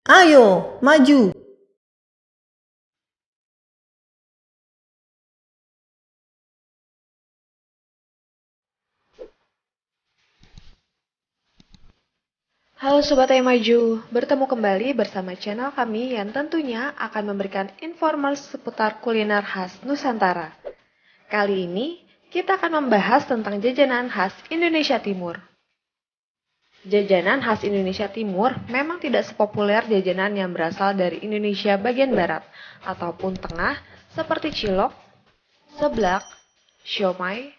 Ayo, maju! Halo Sobat Ayo Maju, bertemu kembali bersama channel kami yang tentunya akan memberikan informasi seputar kuliner khas Nusantara. Kali ini, kita akan membahas tentang jajanan khas Indonesia Timur. Jajanan khas Indonesia Timur memang tidak sepopuler jajanan yang berasal dari Indonesia bagian barat ataupun tengah seperti cilok, seblak, siomay,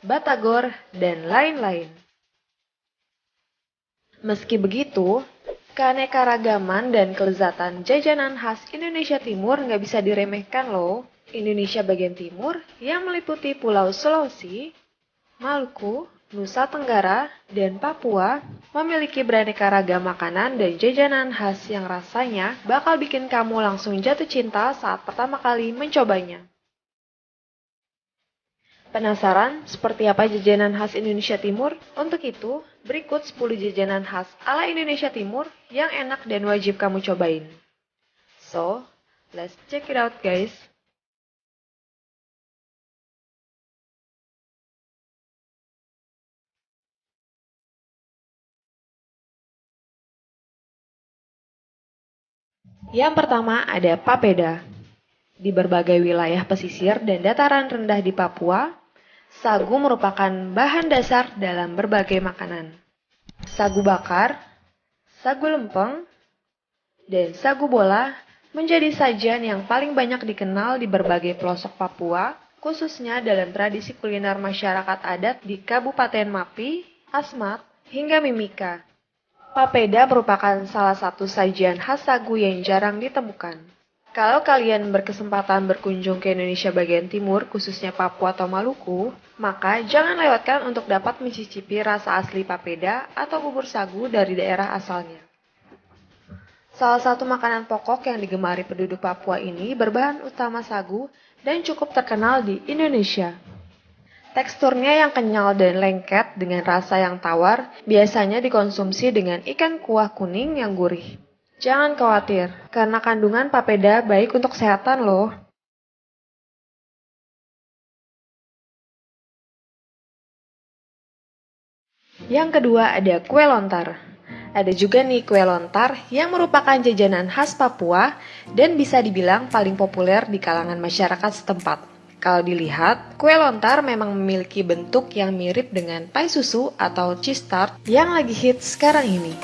batagor, dan lain-lain. Meski begitu, keanekaragaman dan kelezatan jajanan khas Indonesia Timur nggak bisa diremehkan loh. Indonesia bagian timur yang meliputi Pulau Sulawesi, Maluku, Nusa Tenggara, dan Papua memiliki beraneka ragam makanan dan jajanan khas yang rasanya bakal bikin kamu langsung jatuh cinta saat pertama kali mencobanya. Penasaran seperti apa jajanan khas Indonesia Timur? Untuk itu, berikut 10 jajanan khas ala Indonesia Timur yang enak dan wajib kamu cobain. So, let's check it out guys. Yang pertama ada papeda. Di berbagai wilayah pesisir dan dataran rendah di Papua, sagu merupakan bahan dasar dalam berbagai makanan. Sagu bakar, sagu lempeng, dan sagu bola menjadi sajian yang paling banyak dikenal di berbagai pelosok Papua, khususnya dalam tradisi kuliner masyarakat adat di Kabupaten Mapi, Asmat, hingga Mimika. Papeda merupakan salah satu sajian khas sagu yang jarang ditemukan. Kalau kalian berkesempatan berkunjung ke Indonesia bagian timur, khususnya Papua atau Maluku, maka jangan lewatkan untuk dapat mencicipi rasa asli papeda atau bubur sagu dari daerah asalnya. Salah satu makanan pokok yang digemari penduduk Papua ini berbahan utama sagu dan cukup terkenal di Indonesia. Teksturnya yang kenyal dan lengket dengan rasa yang tawar biasanya dikonsumsi dengan ikan kuah kuning yang gurih. Jangan khawatir, karena kandungan papeda baik untuk kesehatan loh. Yang kedua ada kue lontar. Ada juga nih kue lontar yang merupakan jajanan khas Papua dan bisa dibilang paling populer di kalangan masyarakat setempat. Kalau dilihat, kue lontar memang memiliki bentuk yang mirip dengan pai susu atau cheese tart yang lagi hits sekarang ini.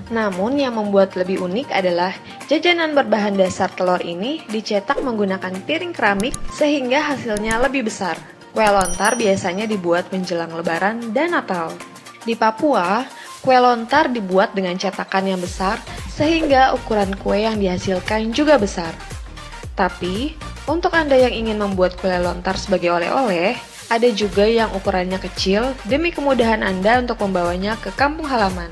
Namun yang membuat lebih unik adalah jajanan berbahan dasar telur ini dicetak menggunakan piring keramik sehingga hasilnya lebih besar. Kue lontar biasanya dibuat menjelang Lebaran dan Natal. Di Papua, kue lontar dibuat dengan cetakan yang besar sehingga ukuran kue yang dihasilkan juga besar. Tapi, untuk Anda yang ingin membuat kue lontar sebagai oleh-oleh, ada juga yang ukurannya kecil demi kemudahan Anda untuk membawanya ke kampung halaman.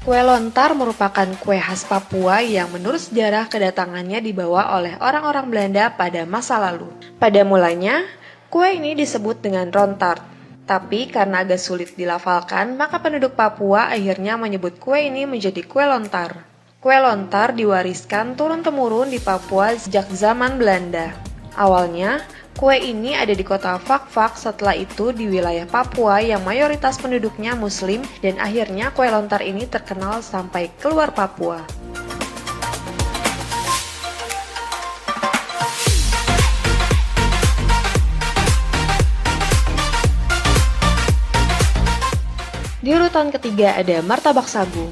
Kue lontar merupakan kue khas Papua yang menurut sejarah kedatangannya dibawa oleh orang-orang Belanda pada masa lalu. Pada mulanya, kue ini disebut dengan rontart. Tapi karena agak sulit dilafalkan, maka penduduk Papua akhirnya menyebut kue ini menjadi kue lontar. Kue lontar diwariskan turun-temurun di Papua sejak zaman Belanda. Awalnya, kue ini ada di kota Fak-Fak, setelah itu di wilayah Papua yang mayoritas penduduknya Muslim, dan akhirnya kue lontar ini terkenal sampai keluar Papua. Di urutan ketiga ada martabak sagu.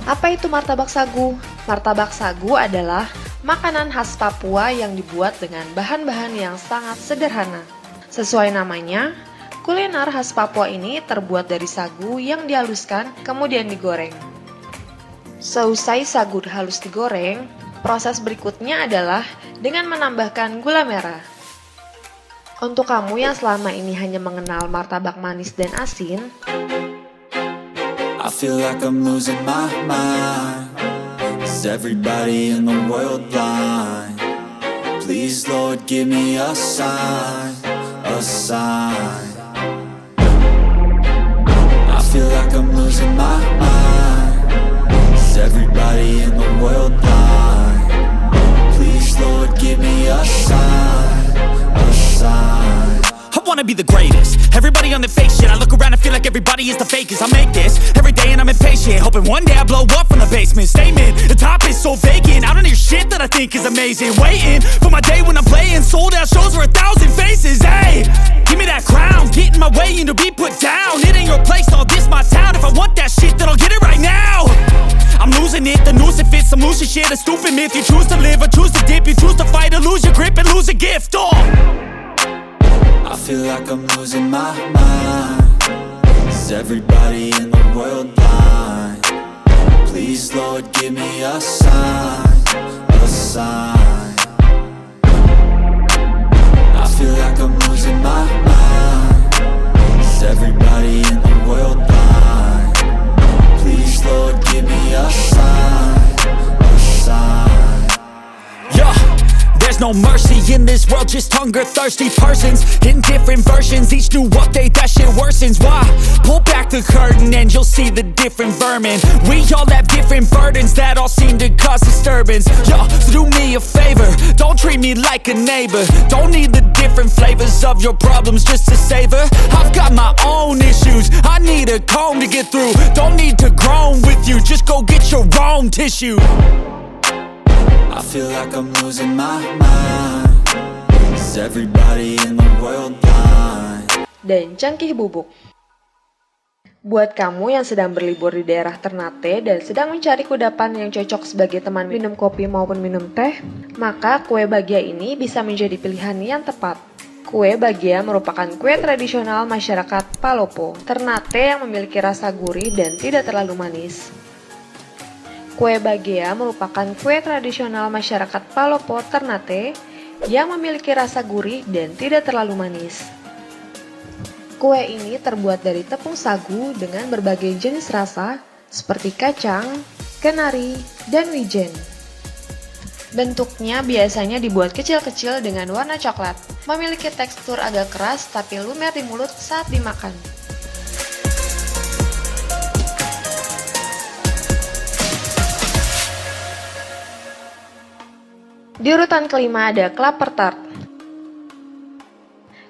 Apa itu martabak sagu? Martabak sagu adalah makanan khas Papua yang dibuat dengan bahan-bahan yang sangat sederhana. Sesuai namanya, kuliner khas Papua ini terbuat dari sagu yang dihaluskan kemudian digoreng. Seusai sagu halus digoreng, proses berikutnya adalah dengan menambahkan gula merah. Untuk kamu yang selama ini hanya mengenal martabak manis dan asin, I feel like I'm losing my mind. Is everybody in the world blind? Please, Lord, give me a sign, a sign. I feel like I'm losing my mind. Is Is everybody in the world blind? Please, Lord, give me a sign, a sign. I wanna be the greatest. Everybody on the fake shit. I look around and feel like everybody is the fakest. I make this every day and I'm impatient, hoping one day I blow up from the basement. Statement, the top is so vacant. I don't hear shit that I think is amazing. Waiting for my day when I'm playing sold out shows for 1,000 faces. Hey, give me that crown, get in my way and to be put down. It ain't your place, all this my town. If I want that shit, then I'll get it right now. I'm losing it, the noose it fits. I'm losing shit, a stupid myth. You choose to live or choose to dip. You choose to fight or lose your grip and lose a gift. I feel like I'm losing my mind. Is everybody in the world blind? Please, Lord, give me a sign, a sign. I feel like I'm losing my mind. Is everybody in the world blind? Please, Lord, give me a sign, a sign. Yeah, there's no mercy in this world, just hunger-thirsty persons in different versions. Each new update, that shit worsens. Why? Pull back the curtain and you'll see the different vermin. We all have different burdens that all seem to cause disturbance. Yo, so do me a favor, don't treat me like a neighbor. Don't need the different flavors of your problems just to savor. I've got my own issues, I need a comb to get through. Don't need to groan with you, just go get your own tissue. I feel like I'm losing my mind. Is everybody in the world blind? Dan cangkih bubuk. Buat kamu yang sedang berlibur di daerah Ternate dan sedang mencari kudapan yang cocok sebagai teman minum kopi maupun minum teh, maka kue bagia ini bisa menjadi pilihan yang tepat. Kue bagia merupakan kue tradisional masyarakat Palopo, Ternate yang memiliki rasa gurih dan tidak terlalu manis. Kue bagia merupakan kue tradisional masyarakat Palopo, Ternate yang memiliki rasa gurih dan tidak terlalu manis. Kue ini terbuat dari tepung sagu dengan berbagai jenis rasa seperti kacang, kenari, dan wijen. Bentuknya biasanya dibuat kecil-kecil dengan warna coklat, memiliki tekstur agak keras tapi lumer di mulut saat dimakan. Di urutan kelima ada klaper tart.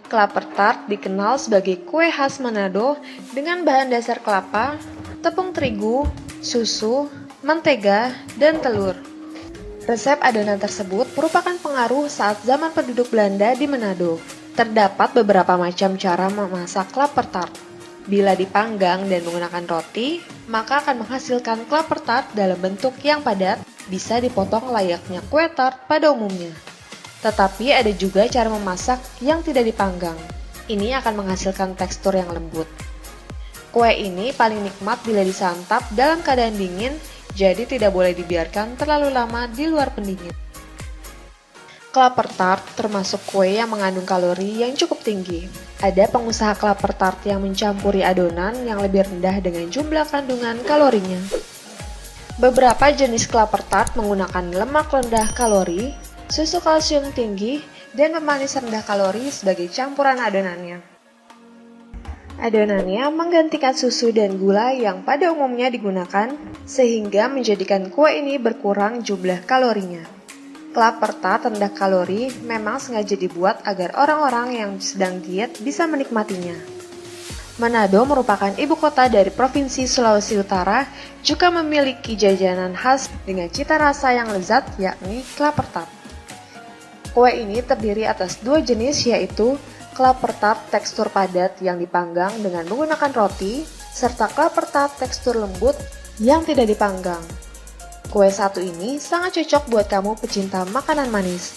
Klaper tart dikenal sebagai kue khas Manado dengan bahan dasar kelapa, tepung terigu, susu, mentega, dan telur. Resep adonan tersebut merupakan pengaruh saat zaman penduduk Belanda di Manado. Terdapat beberapa macam cara memasak klaper tart. Bila dipanggang dan menggunakan roti, maka akan menghasilkan klaper tart dalam bentuk yang padat, bisa dipotong layaknya kue tart pada umumnya. Tetapi ada juga cara memasak yang tidak dipanggang. Ini akan menghasilkan tekstur yang lembut. Kue ini paling nikmat bila disantap dalam keadaan dingin, jadi tidak boleh dibiarkan terlalu lama di luar pendingin. Klaper tart termasuk kue yang mengandung kalori yang cukup tinggi. Ada pengusaha klaper tart yang mencampuri adonan yang lebih rendah dengan jumlah kandungan kalorinya. Beberapa jenis klaper tart menggunakan lemak rendah kalori, susu kalsium tinggi, dan pemanis rendah kalori sebagai campuran adonannya. Adonannya menggantikan susu dan gula yang pada umumnya digunakan, sehingga menjadikan kue ini berkurang jumlah kalorinya. Klaper tart rendah kalori memang sengaja dibuat agar orang-orang yang sedang diet bisa menikmatinya. Manado merupakan ibu kota dari Provinsi Sulawesi Utara, juga memiliki jajanan khas dengan cita rasa yang lezat, yakni klaper tart. Kue ini terdiri atas dua jenis, yaitu klaper tart tekstur padat yang dipanggang dengan menggunakan roti, serta klaper tart tekstur lembut yang tidak dipanggang. Kue satu ini sangat cocok buat kamu pecinta makanan manis.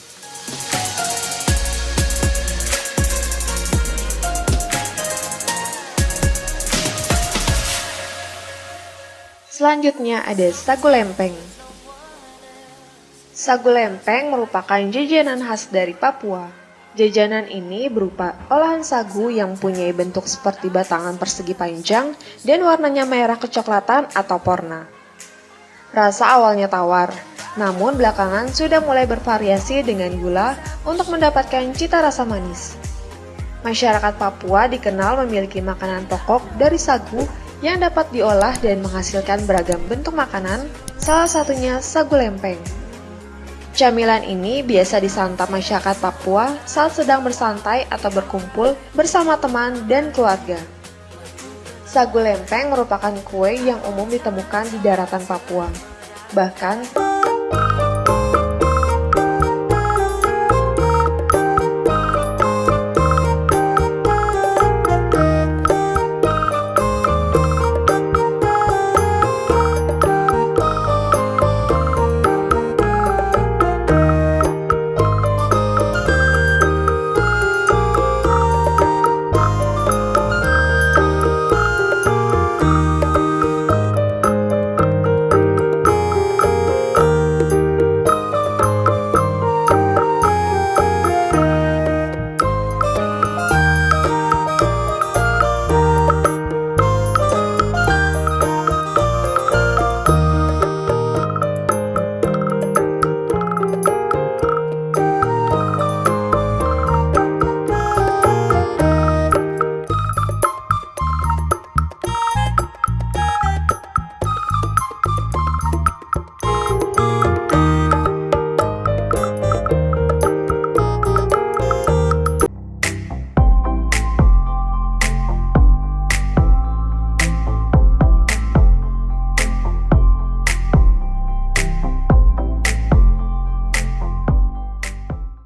Selanjutnya ada sagu lempeng. Sagu lempeng merupakan jajanan khas dari Papua. Jajanan ini berupa olahan sagu yang mempunyai bentuk seperti batangan persegi panjang dan warnanya merah kecoklatan atau porna. Rasa awalnya tawar, namun belakangan sudah mulai bervariasi dengan gula untuk mendapatkan cita rasa manis. Masyarakat Papua dikenal memiliki makanan pokok dari sagu yang dapat diolah dan menghasilkan beragam bentuk makanan Salah satunya sagu lempeng. Camilan ini biasa disantap masyarakat Papua saat sedang bersantai atau berkumpul bersama teman dan keluarga. Sagu lempeng merupakan kue yang umum ditemukan di daratan Papua. Bahkan,